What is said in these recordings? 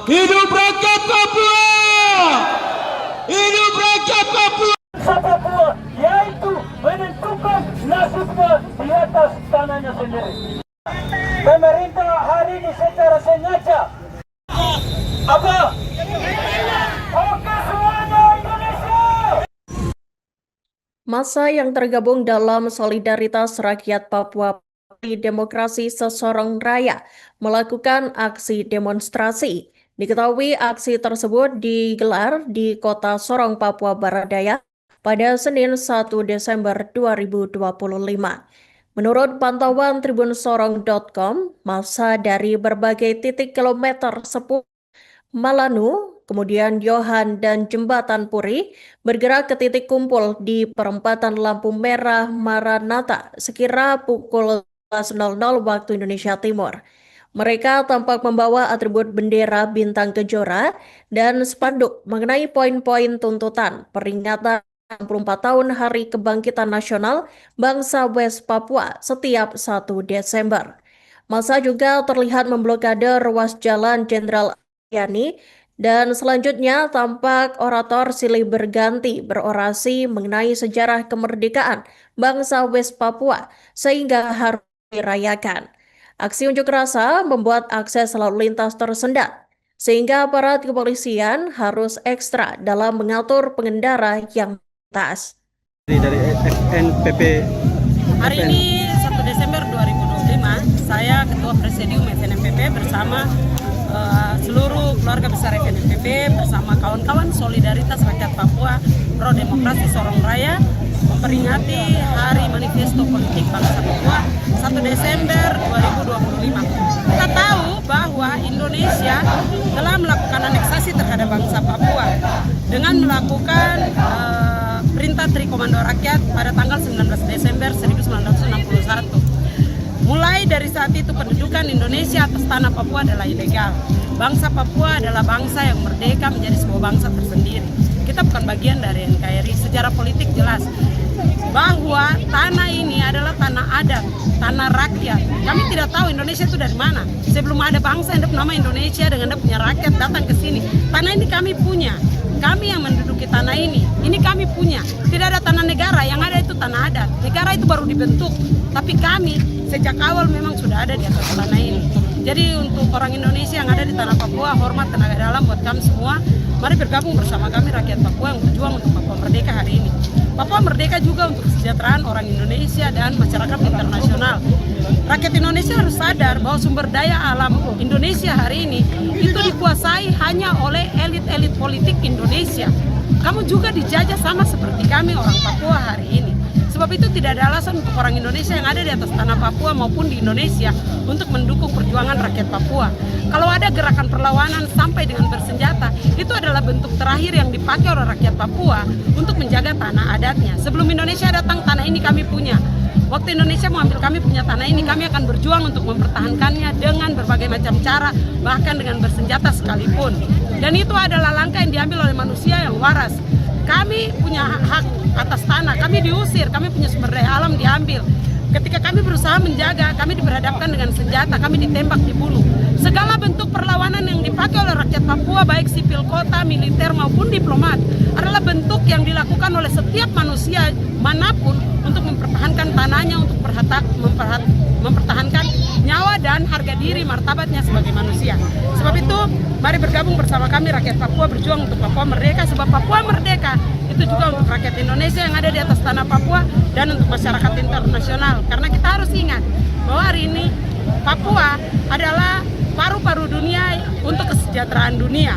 Hidup rakyat Papua! Hidup rakyat Papua! Papua, yaitu menentukan nasibnya di atas tanahnya sendiri. Pemerintah hari ini secara sengaja apa? Oke semuanya Indonesia! Massa yang tergabung dalam Solidaritas Rakyat Papua Demokrasi Sesorong Raya melakukan aksi demonstrasi. Diketahui aksi tersebut digelar di kota Sorong, Papua Barat Daya pada Senin 1 Desember 2025. Menurut pantauan tribunsorong.com, massa dari berbagai titik kilometer 10 Malanu, kemudian Yohan dan Jembatan Puri bergerak ke titik kumpul di perempatan lampu merah Maranatha sekira pukul 12.00 waktu Indonesia Timur. Mereka tampak membawa atribut bendera bintang kejora dan spanduk mengenai poin-poin tuntutan peringatan 64 tahun Hari Kebangkitan Nasional Bangsa West Papua setiap 1 Desember. Massa juga terlihat memblokade ruas jalan Jenderal Yani dan selanjutnya tampak orator silih berganti berorasi mengenai sejarah kemerdekaan bangsa West Papua sehingga harus dirayakan. Aksi unjuk rasa membuat akses lalu lintas tersendat, sehingga aparat kepolisian harus ekstra dalam mengatur pengendara yang melintas. Dari NPP Hari ini 1 Desember 2025, saya Ketua Presidium FNMPP bersama seluruh keluarga besar FNMPP bersama kawan-kawan Solidaritas Rakyat Papua Pro Demokrasi Sorong Raya memperingati Hari Manifesto Politik Bangsa Papua 1 Desember 2025. Kita tahu bahwa Indonesia telah melakukan aneksasi terhadap bangsa Papua dengan melakukan Perintah Tri Komando Rakyat pada tanggal 19 Desember 1961. Mulai dari saat itu pendudukan Indonesia atas tanah Papua adalah ilegal. Bangsa Papua adalah bangsa yang merdeka menjadi sebuah bangsa tersendiri. Kita bukan bagian dari NKRI. Secara politik jelas bahwa tanah ini adalah tanah adat, tanah rakyat. Kami tidak tahu Indonesia itu dari mana. Sebelum ada bangsa yang bernama Indonesia dengan punya rakyat datang ke sini. Tanah ini kami punya. Kami yang menduduki tanah ini kami punya. Tidak ada tanah negara, yang ada itu tanah adat. Negara itu baru dibentuk, tapi kami sejak awal memang sudah ada di atas tanah ini. Jadi untuk orang Indonesia yang ada di tanah Papua, hormat tenaga dalam buat kami semua. Mari bergabung bersama kami rakyat Papua yang berjuang untuk Papua merdeka hari ini. Papua merdeka juga untuk kesejahteraan orang Indonesia dan masyarakat internasional. Rakyat Indonesia harus sadar bahwa sumber daya alam Indonesia hari ini itu dikuasai hanya oleh elit-elit politik Indonesia. Kamu juga dijajah sama seperti kami orang Papua hari ini. Sebab itu tidak ada alasan untuk orang Indonesia yang ada di atas tanah Papua maupun di Indonesia untuk mendukung perjuangan rakyat Papua. Kalau ada gerakan perlawanan sampai dengan bersenjata, itu adalah bentuk terakhir yang dipakai oleh rakyat Papua untuk menjaga tanah adatnya. Sebelum Indonesia datang, tanah ini kami punya. Waktu Indonesia mau ambil kami punya tanah ini, kami akan berjuang untuk mempertahankannya dengan berbagai macam cara, bahkan dengan bersenjata sekalipun. Dan itu adalah langkah yang diambil oleh manusia yang waras. Kami punya hak atas tanah, kami diusir, kami punya sumber daya alam diambil. Ketika kami berusaha menjaga, kami diperhadapkan dengan senjata, kami ditembak, dibunuh. Segala bentuk perlawanan yang dipakai oleh rakyat Papua, baik sipil kota, militer maupun diplomat, adalah bentuk yang dilakukan oleh setiap manusia manapun untuk mempertahankan tanahnya, untuk mempertahankan nyawa dan harga diri martabatnya sebagai manusia. Sebab itu, mari bergabung bersama kami rakyat Papua berjuang untuk Papua merdeka, sebab Papua merdeka itu juga untuk rakyat Indonesia yang ada di atas tanah Papua dan untuk masyarakat internasional. Karena kita harus ingat bahwa hari ini Papua adalah paru-paru dunia untuk kesejahteraan dunia.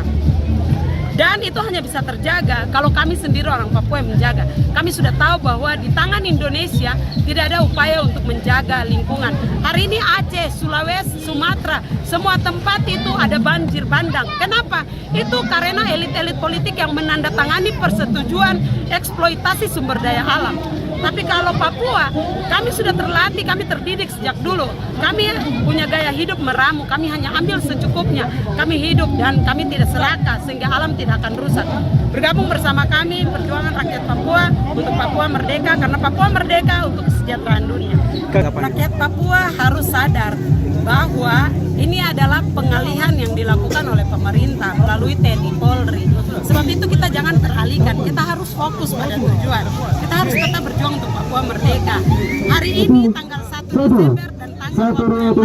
Dan itu hanya bisa terjaga kalau kami sendiri orang Papua yang menjaga. Kami sudah tahu bahwa di tangan Indonesia tidak ada upaya untuk menjaga lingkungan. Hari ini Aceh, Sulawesi, Sumatera, semua tempat itu ada banjir bandang. Kenapa? Itu karena elit-elit politik yang menandatangani persetujuan eksploitasi sumber daya alam. Tapi kalau Papua, kami sudah terlatih, kami terdidik sejak dulu. Kami punya gaya hidup meramu, kami hanya ambil secukupnya. Kami hidup dan kami tidak serakah sehingga alam tidak akan rusak. Bergabung bersama kami, perjuangan rakyat Papua untuk Papua merdeka, karena Papua merdeka untuk kesejahteraan dunia. Rakyat Papua harus sadar bahwa ini adalah pengalihan yang dilakukan oleh pemerintah melalui TNI Polri. Sebab itu kita jangan teralihkan, kita harus fokus pada tujuan. Kita harus tetap berjuang untuk Papua merdeka. Hari ini tanggal 1 Desember dan tanggal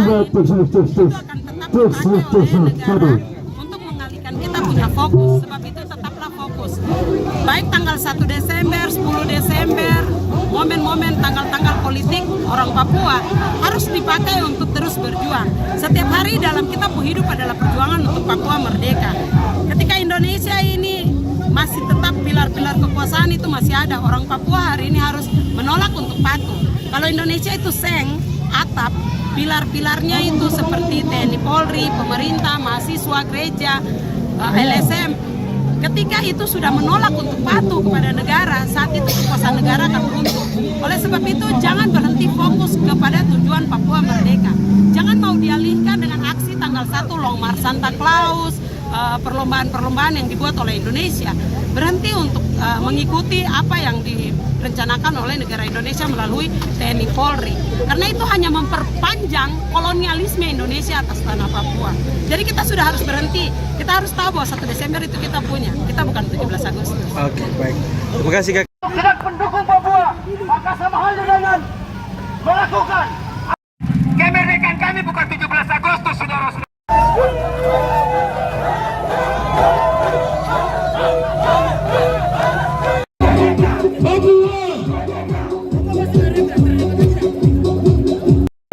waktu yang lain itu akan tetap dipakai oleh negara untuk mengalihkan kita punya fokus. Sebab itu tetaplah fokus. Baik tanggal 1 Desember, 10 Desember, momen-momen tanggal-tanggal politik orang Papua harus dipakai untuk terus berjuang. Setiap hari dalam kita hidup adalah perjuangan untuk Papua merdeka. Ketika Indonesia ini masih tetap pilar-pilar kekuasaan itu masih ada, orang Papua hari ini harus menolak untuk patuh. Kalau Indonesia itu seng, atap, pilar-pilarnya itu seperti TNI Polri, pemerintah, mahasiswa, gereja, LSM. Ketika itu sudah menolak untuk patuh kepada negara, saat itu kekuasaan negara akan runtuh. Oleh sebab itu, jangan berhenti fokus kepada tujuan Papua merdeka. Jangan mau dialihkan dengan aksi tanggal 1 Long March Santa Claus, perlombaan-perlombaan yang dibuat oleh Indonesia. Berhenti untuk mengikuti apa yang direncanakan oleh negara Indonesia melalui TNI Polri. Karena itu hanya memperpanjang kolonialisme Indonesia atas tanah Papua. Jadi kita sudah harus berhenti. Kita harus tahu bahwa 1 Desember itu kita punya. Kita bukan 17 Agustus. Oke, baik. Terima kasih, Kak. Tidak pendukung Papua, maka sama halnya dengan melakukan kemerdekaan kami bukan 17 Agustus, saudara-saudara.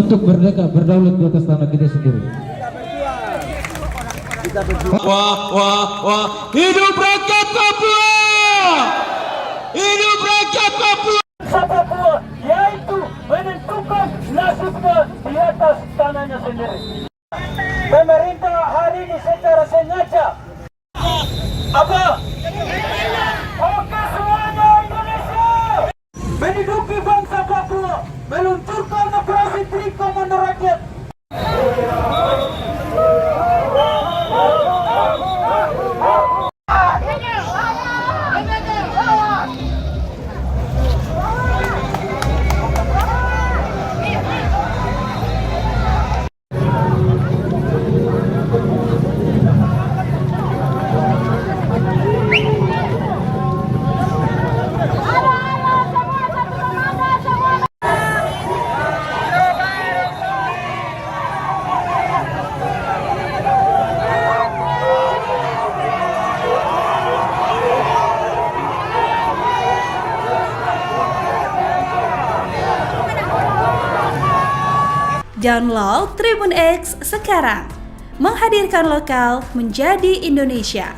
Untuk merdeka berdaulat di atas tanah kita sendiri. Wah, hidup rakyat Papua! Hidup rakyat Papua! Papua, yaitu menentukan nasibnya di atas tanahnya sendiri. Pemerintah hari ini secara sengaja apa? Oke semuanya Indonesia menduduki bangsa Papua, meluncurkan operasi Tri Komando Rakyat. Download Tribun X sekarang, menghadirkan lokal menjadi Indonesia.